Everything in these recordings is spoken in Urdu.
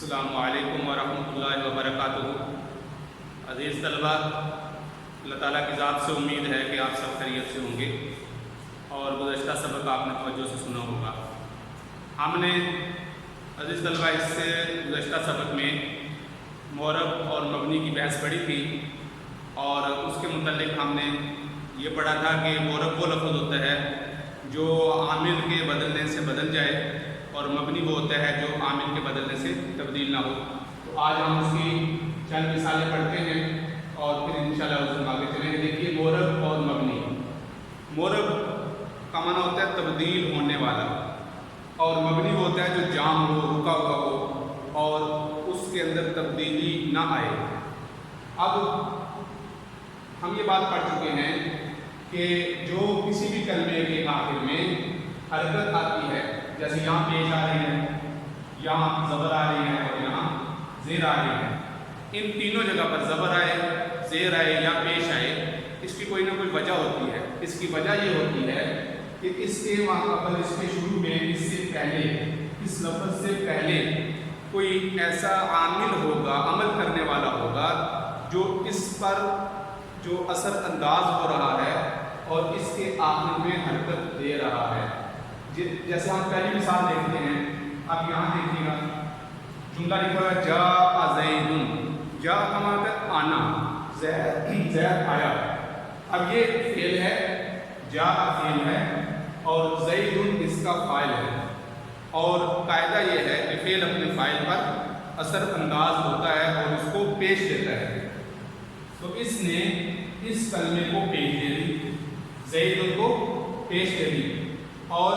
السلام علیکم ورحمۃ اللہ وبرکاتہ۔ عزیز طلبہ، اللہ تعالیٰ کی ذات سے امید ہے کہ آپ سب خیریت سے ہوں گے اور گزشتہ سبق آپ نے توجہ سے سنا ہوگا۔ ہم نے عزیز طلبہ اس سے گزشتہ سبق میں معرب اور مبنی کی بحث پڑھی تھی اور اس کے متعلق ہم نے یہ پڑھا تھا کہ معرب وہ لفظ ہوتا ہے جو عامل کے بدلنے سے بدل جائے اور مبنی وہ ہوتا ہے جو عامل کے بدلنے سے تبدیل نہ ہو۔ تو آج ہم اس کی چند مثالیں پڑھتے ہیں اور پھر انشاءاللہ اس میں آگے چلیں گے۔ دیکھیے معرب اور مبنی۔ معرب کا معنی ہوتا ہے تبدیل ہونے والا اور مبنی وہ ہوتا ہے جو جام ہو، رکا ہوا ہو اور اس کے اندر تبدیلی نہ آئے۔ اب ہم یہ بات پڑھ چکے ہیں کہ جو کسی بھی کلمے کے آخر میں حرکت آتی ہے، جیسے یہاں پیش آ رہی ہے، یہاں زبر آ رہی ہے اور یہاں زیر آ رہی ہے، ان تینوں جگہ پر زبر آئے، زیر آئے یا پیش آئے، اس کی کوئی نہ کوئی وجہ ہوتی ہے۔ اس کی وجہ یہ ہوتی ہے کہ اس کے قبل، اس کے شروع میں، اس سے پہلے، اس لفظ سے پہلے کوئی ایسا عامل ہوگا، عمل کرنے والا ہوگا جو اس پر جو اثر انداز ہو رہا ہے اور اس کے آخر میں حرکت دے رہا ہے۔ جیسے ہم پہلی مثال دیکھتے ہیں، اب یہاں دیکھیے گا جملہ لکھا ہے جاء زید، جاء کا مطلب ہے آنا، زید آیا۔ اب یہ فعل ہے، جاء فعل ہے اور زید اس کا فاعل ہے، اور قاعدہ یہ ہے کہ فعل اپنے فاعل پر اثر انداز ہوتا ہے اور اس کو پیش دیتا ہے۔ تو اس نے اس کلمے کو پیش دے دی، زید کو پیش دے دی، اور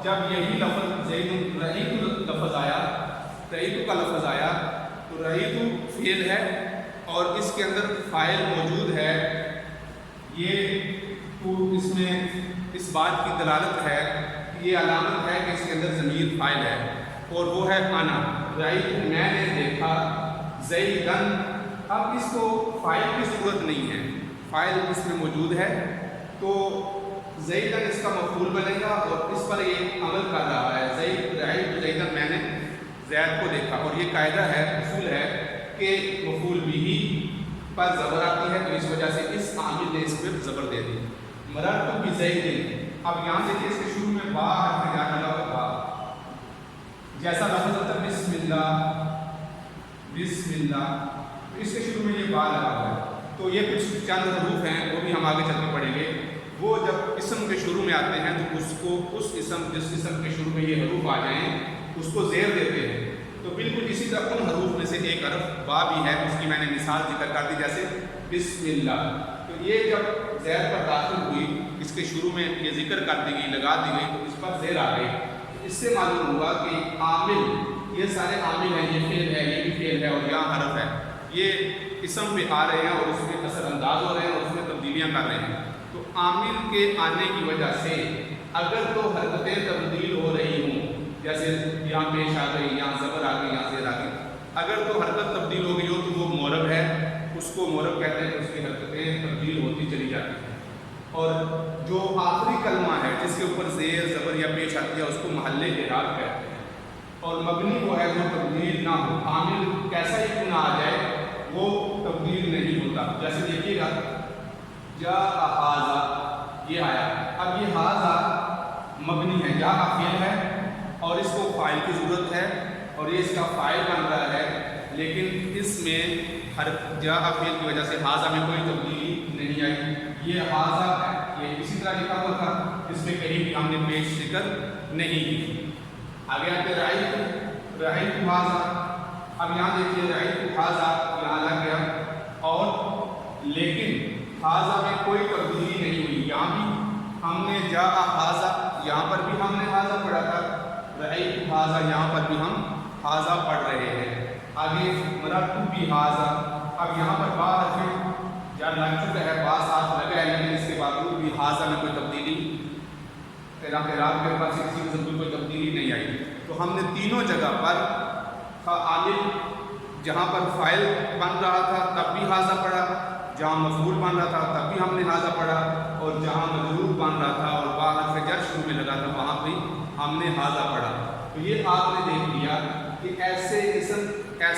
جب یہی لفظ زید رأیت لفظ آیا، رأیت کا لفظ آیا، تو رأیت فعل ہے اور اس کے اندر فاعل موجود ہے۔ یہ تو اس میں اس بات کی دلالت ہے، یہ علامت ہے کہ اس کے اندر ضمیر فاعل ہے اور وہ ہے انا۔ رأیت میں نے دیکھا، زیدن، اب اس کو فاعل کی ضرورت نہیں ہے، فاعل اس میں موجود ہے، تو زیدن اس کا مفعول بنے گا اور اس پر یہ عمل کر رہا ہے۔ زید رأیت زیدن، میں نے زید کو دیکھا، اور یہ قاعدہ ہے، اصول ہے کہ مفعول بہ پر زبر آتی ہے تو اس وجہ سے اس عامل نے اس پر زبر دے دی۔ مررت بزید، اب یہاں دیکھیے اس کے شروع میں با حرف جا لگا ہوا، با جیسا لفظ ہوتا ہے بسم اللہ، بسم اللہ، تو اس کے شروع میں یہ با لگا ہوا ہے۔ تو یہ کچھ چند حروف ہیں، وہ بھی ہم آگے چل کے پڑھیں گے۔ وہ جب اسم کے شروع میں آتے ہیں تو اس کو اس اسم جس اسم کے شروع میں یہ حروف آ جائیں اس کو زیر دیتے ہیں۔ تو بالکل اسی طرح ان حروف میں سے ایک حرف با بھی ہے، اس کی میں نے مثال ذکر کر دی، جیسے بسم اللہ۔ تو یہ جب زیر پر داخل ہوئی، اس کے شروع میں یہ ذکر کر دی گئی، لگا دی گئی، تو اس پر زیر آ گئی۔ اس سے معلوم ہوا کہ عامل، یہ سارے عامل ہیں، یہ فعل ہے، یہ بھی فعل ہے اور یہاں حرف ہے، یہ اسم پہ آ رہے ہیں اور اس میں اثر انداز ہو رہے ہیں اور اس میں تبدیلیاں کر رہے ہیں۔ تو عامل کے آنے کی وجہ سے اگر تو حرکتیں تبدیل ہو رہی ہوں، جیسے یہاں پیش آ گئی، یہاں زبر آ گئی، یہاں زیر آ گئی، اگر تو حرکت تبدیل ہو گئی ہو تو وہ معرب ہے، اس کو معرب کہتے ہیں، اس کی حرکتیں تبدیل ہوتی چلی جاتی ہیں۔ اور جو آخری کلمہ ہے جس کے اوپر زیر زبر یا پیش آتی ہے اس کو محل اعراب کہتے ہیں، اور مبنی وہ ہے جو تبدیل نہ ہو، عامل کیسا ہی کیوں نہ آ جائے وہ تبدیل نہیں ہوتا۔ جیسے دیکھیے گا جاء ھذا، یہ آیا، اب یہ ھذا مبنی ہے، جاء فعل ہے اور اس کو فاعل کی ضرورت ہے اور یہ اس کا فاعل بن رہا ہے، لیکن اس میں جاء فعل کی وجہ سے ھذا میں کوئی تبدیلی نہیں آئی۔ یہ ھذا یہ اسی طرح لکھا ہوا تھا، اس میں کہیں بھی ہم نے پیش ذکر نہیں کی۔ آگے آتے رأیت، رأیت ھذا، اب یہاں دیکھیے رأیت ھذا یہاں لگ گیا، اور لیکن ھذا میں کوئی تبدیلی نہیں ہوئی، یہاں بھی ہم نے جاء ھذا، یہاں پر بھی ہم نے ھذا پڑھا تھا، رأیت ھذا یہاں پر بھی ہم ھذا پڑھ رہے ہیں۔ آگے مررت بھذا، اب یہاں پر با حرف جب لگ چکا ہے، با ساتھ لگا ہے، لیکن اس کے باوجود بھی ھذا میں کوئی تبدیلی، اعراب کے پاس کسی قسم کی کوئی تبدیلی نہیں آئی۔ تو ہم نے تینوں جگہ پر عامل جہاں پر فاعل بن رہا تھا تب بھی ھذا پڑھا، جہاں مفعول بن رہا تھا تب بھی ہم نے ھذا پڑھا، اور جہاں مجرور بن رہا تھا اور با حرف جر شروع میں لگا تھا وہاں بھی ہم نے ھذا پڑھا۔ تو یہ آپ نے دیکھ لیا کہ ایسے اسم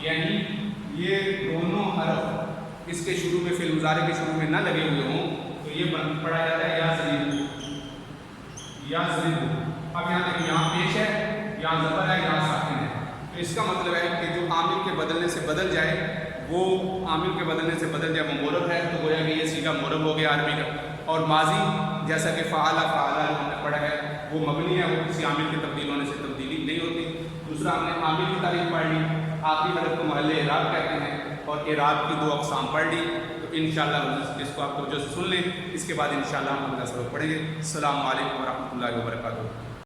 یعنی یہ دونوں حرف اس کے شروع میں فعل مضارع کے شروع میں نہ لگے ہوئے ہوں تو یہ پڑھا جاتا ہے یضرب، یضرب۔ اب یہاں دیکھیں یہاں پیش ہے، یہاں زبر ہے، یہاں ساکن ہے، تو اس کا مطلب ہے کہ جو عامل کے بدلنے سے بدل جائے، وہ عامل کے بدلنے سے بدل جائے وہ مورب ہے، تو گویا کہ یہ سیدھا مورب ہو گیا عربی کا۔ اور ماضی جیسا کہ فعلا فعلا ہم نے پڑھا ہے وہ مبنی ہے، وہ کسی عامل کے تبدیل ہونے سے تبدیلی نہیں ہوتی۔ دوسرا ہم نے عامل کی تعریف پڑھ لی، آخری حرف کو محل اعراب کہتے ہیں، اور اعراب کی 2 اقسام پڑھ لی۔ تو انشاءاللہ اس کو آپ توجہ سے سن لیں، اس کے بعد انشاءاللہ ہم اگلا سبق پڑھیں گے۔ السلام علیکم ورحمۃ اللہ وبرکاتہ۔